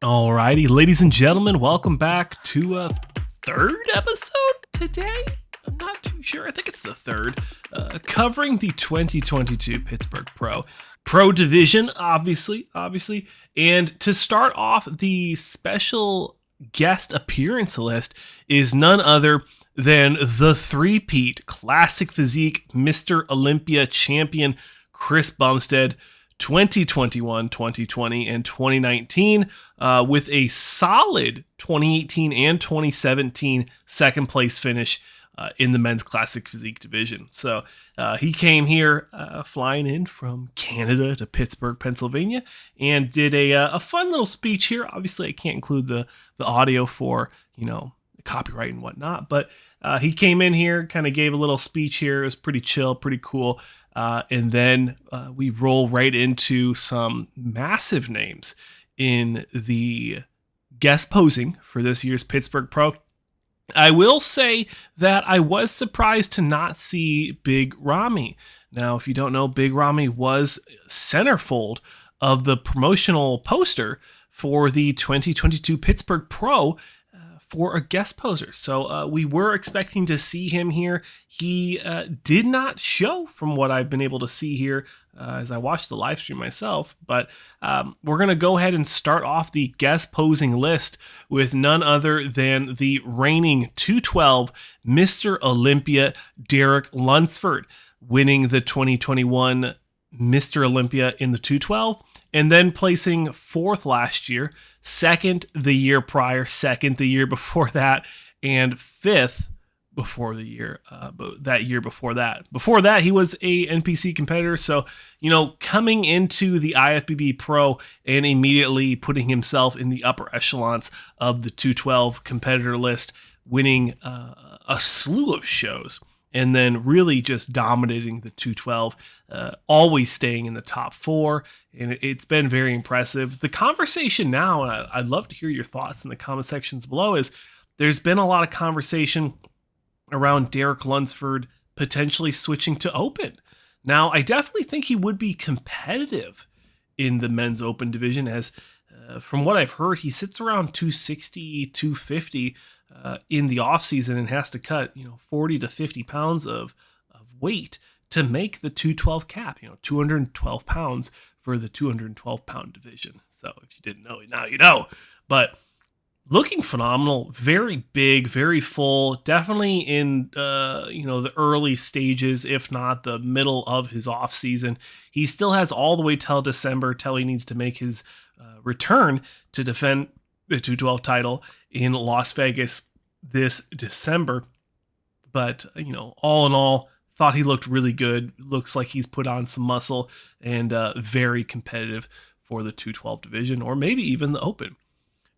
Alrighty, ladies and gentlemen, welcome back to a third episode today. I'm not too sure. I think it's the third, covering the 2022 Pittsburgh Pro division, obviously. And to start off, the special guest appearance list is none other than the three-peat classic physique Mr. Olympia champion Chris Bumstead. 2021, 2020, and 2019, with a solid 2018 and 2017 second place finish in the men's classic physique division. So he came here flying in from Canada to Pittsburgh, Pennsylvania, and did a fun little speech here. Obviously, I can't include the audio for, copyright and whatnot, but he came in here, kind of gave a little speech here. It was pretty chill, pretty cool. And then we roll right into some massive names in the guest posing for this year's Pittsburgh Pro. I will say that I was surprised to not see Big Ramy. Now, if you don't know, Big Ramy was centerfold of the promotional poster for the 2022 Pittsburgh Pro for a guest poser. So we were expecting to see him here. He did not show from what I've been able to see here as I watched the live stream myself. But we're going to go ahead and start off the guest posing list with none other than the reigning 212 Mr. Olympia, Derrick Lunsford, winning the 2021 Mr. Olympia in the 212. And then placing fourth last year, second the year prior, second the year before that, and fifth before the year, that year before that. Before that, he was a NPC competitor. So, coming into the IFBB Pro and immediately putting himself in the upper echelons of the 212 competitor list, winning a slew of shows. And then really just dominating the 212, always staying in the top four. And it's been very impressive. The conversation now, and I'd love to hear your thoughts in the comment sections below, is there's been a lot of conversation around Derrick Lunsford potentially switching to open. Now, I definitely think he would be competitive in the men's open division, as from what I've heard, he sits around 260, 250 in the offseason and has to cut 40 to 50 pounds of weight to make the 212 cap, 212 pounds for the 212 pound division. So if you didn't know, now you know. But looking phenomenal, very big, very full, definitely in the early stages, if not the middle of his offseason. He still has all the way till December till he needs to make his return to defend the 212 title in Las Vegas this December. But, all in all, thought he looked really good. Looks like he's put on some muscle and very competitive for the 212 division, or maybe even the open.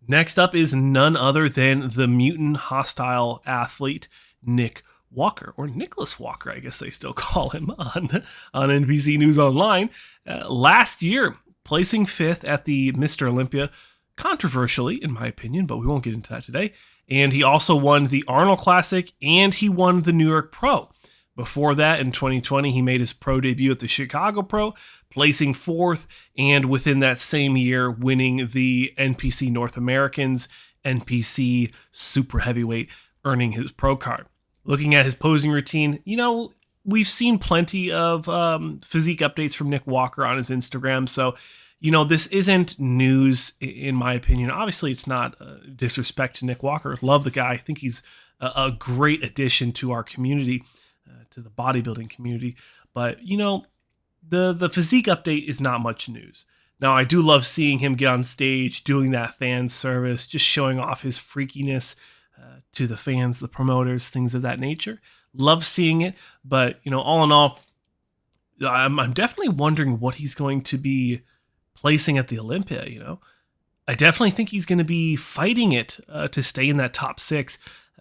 Next up is none other than the mutant hostile athlete, Nick Walker, or Nicholas Walker, I guess they still call him on NBC News Online. Last year, placing fifth at the Mr. Olympia, controversially, in my opinion, but we won't get into that today. And he also won the Arnold Classic, and he won the New York Pro. Before that, in 2020, he made his pro debut at the Chicago Pro, placing fourth, and within that same year, winning the NPC North Americans, NPC Super Heavyweight, earning his pro card. Looking at his posing routine, we've seen plenty of physique updates from Nick Walker on his Instagram, so this isn't news, in my opinion. Obviously, it's not disrespect to Nick Walker. Love the guy. I think he's a great addition to our community, to the bodybuilding community. But, the physique update is not much news. Now, I do love seeing him get on stage, doing that fan service, just showing off his freakiness to the fans, the promoters, things of that nature. Love seeing it. But, all in all, I'm definitely wondering what he's going to be placing at the Olympia. I definitely think he's going to be fighting it to stay in that top six.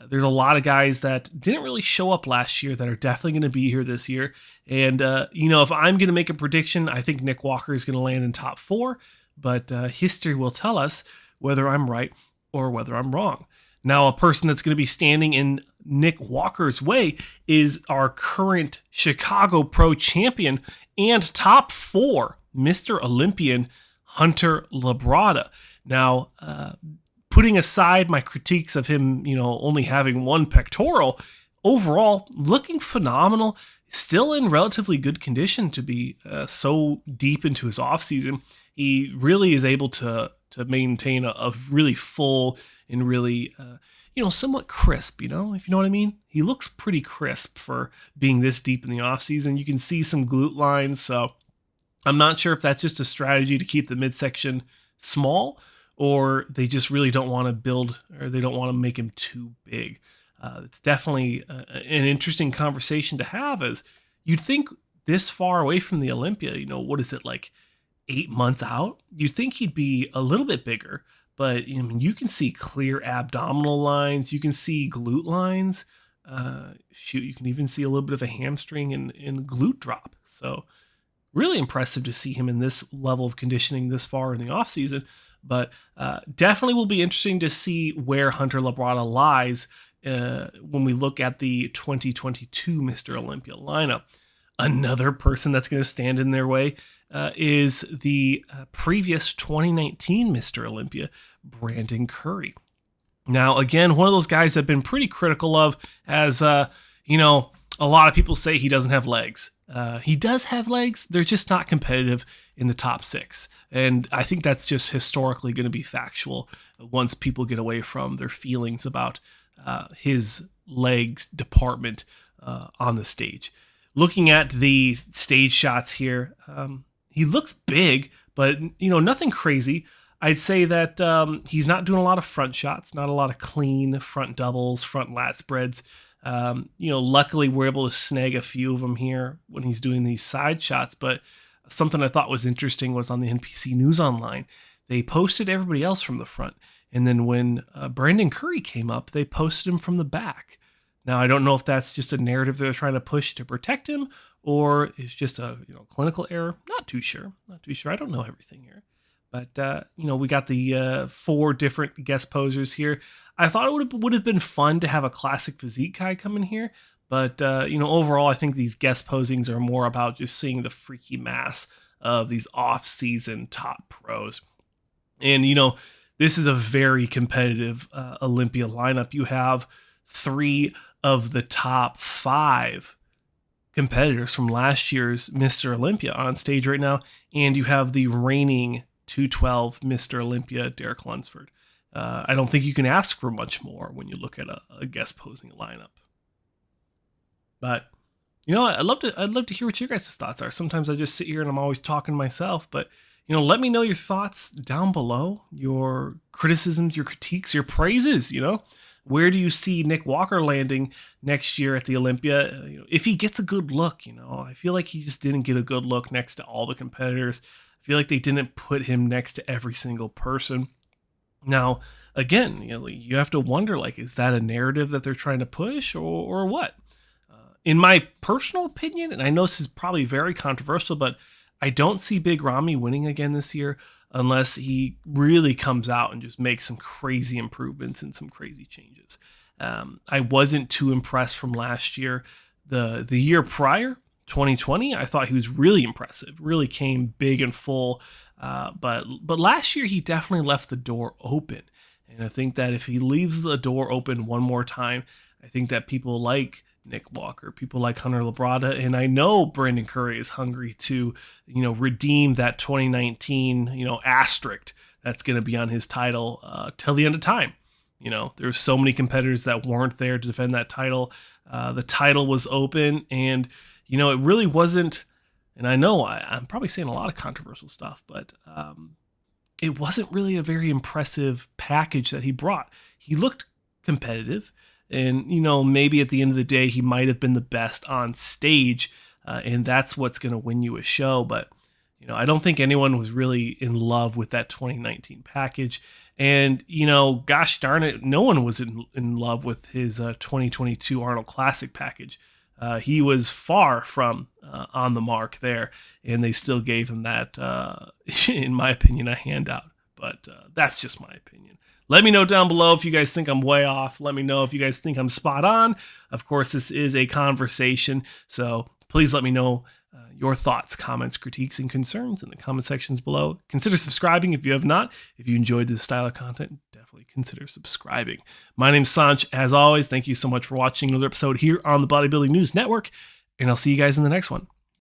There's a lot of guys that didn't really show up last year that are definitely going to be here this year. And, if I'm going to make a prediction, I think Nick Walker is going to land in top four, but history will tell us whether I'm right or whether I'm wrong. Now, a person that's going to be standing in Nick Walker's way is our current Chicago Pro champion and top four Mr. Olympian, Hunter Labrada. Now, putting aside my critiques of him, only having one pectoral, overall looking phenomenal, still in relatively good condition to be so deep into his off season. He really is able to maintain a really full and really somewhat crisp, if you know what I mean. He looks pretty crisp for being this deep in the off season. You can see some glute lines, so I'm not sure if that's just a strategy to keep the midsection small, or they just really don't want to build, or they don't want to make him too big. It's definitely an interesting conversation to have, as you'd think this far away from the Olympia, what is it, like 8 months out? You'd think he'd be a little bit bigger, but you can see clear abdominal lines. You can see glute lines. You can even see a little bit of a hamstring and glute drop. So really impressive to see him in this level of conditioning this far in the off season. But definitely will be interesting to see where Hunter Labrada lies when we look at the 2022 Mr. Olympia lineup. Another person that's going to stand in their way is the previous 2019 Mr. Olympia, Brandon Curry. Now, again, one of those guys I've been pretty critical of, as a lot of people say he doesn't have legs. He does have legs. They're just not competitive in the top 6. And I think that's just historically going to be factual once people get away from their feelings about his legs department on the stage. Looking at the stage shots here, he looks big, but nothing crazy. I'd say that he's not doing a lot of front shots, not a lot of clean front doubles, front lat spreads. Luckily we're able to snag a few of them here when he's doing these side shots. But something I thought was interesting was on the NPC News Online, they posted everybody else from the front. And then when Brandon Curry came up, they posted him from the back. Now, I don't know if that's just a narrative they're trying to push to protect him, or it's just a clinical error. Not too sure. I don't know everything here. But, we got the 4 different guest posers here. I thought it would have been fun to have a classic physique guy come in here. But, overall, I think these guest posings are more about just seeing the freaky mass of these off-season top pros. And, this is a very competitive Olympia lineup. You have 3 of the top 5 competitors from last year's Mr. Olympia on stage right now. And you have the reigning 212 Mr. Olympia, Derrick Lunsford. I don't think you can ask for much more when you look at a guest posing lineup. But I'd love to hear what your guys' thoughts are. Sometimes I just sit here and I'm always talking to myself, but let me know your thoughts down below, your criticisms, your critiques, your praises. Where do you see Nick Walker landing next year at the Olympia? If he gets a good look, I feel like he just didn't get a good look next to all the competitors. I feel like they didn't put him next to every single person. Now, again, you have to wonder, is that a narrative that they're trying to push or what? In my personal opinion, and I know this is probably very controversial, but I don't see Big Ramy winning again this year unless he really comes out and just makes some crazy improvements and some crazy changes. I wasn't too impressed from last year. The year prior, 2020, I thought he was really impressive, really came big and full. But last year, he definitely left the door open. And I think that if he leaves the door open one more time, I think that people like Nick Walker, people like Hunter Labrada, and I know Brandon Curry is hungry to, redeem that 2019, asterisk that's going to be on his title till the end of time. There's so many competitors that weren't there to defend that title. The title was open, and, it really wasn't, and I know I'm probably saying a lot of controversial stuff, but it wasn't really a very impressive package that he brought. He looked competitive. And, maybe at the end of the day, he might have been the best on stage, and that's what's going to win you a show. But, I don't think anyone was really in love with that 2019 package. And, gosh darn it, no one was in love with his 2022 Arnold Classic package. He was far from on the mark there, and they still gave him that, in my opinion, a handout. But that's just my opinion. Let me know down below if you guys think I'm way off. Let me know if you guys think I'm spot on. Of course, this is a conversation, so please let me know your thoughts, comments, critiques, and concerns in the comment sections below. Consider subscribing if you have not. If you enjoyed this style of content, definitely consider subscribing. My name's Sanch. As always, thank you so much for watching another episode here on the Bodybuilding News Network, and I'll see you guys in the next one.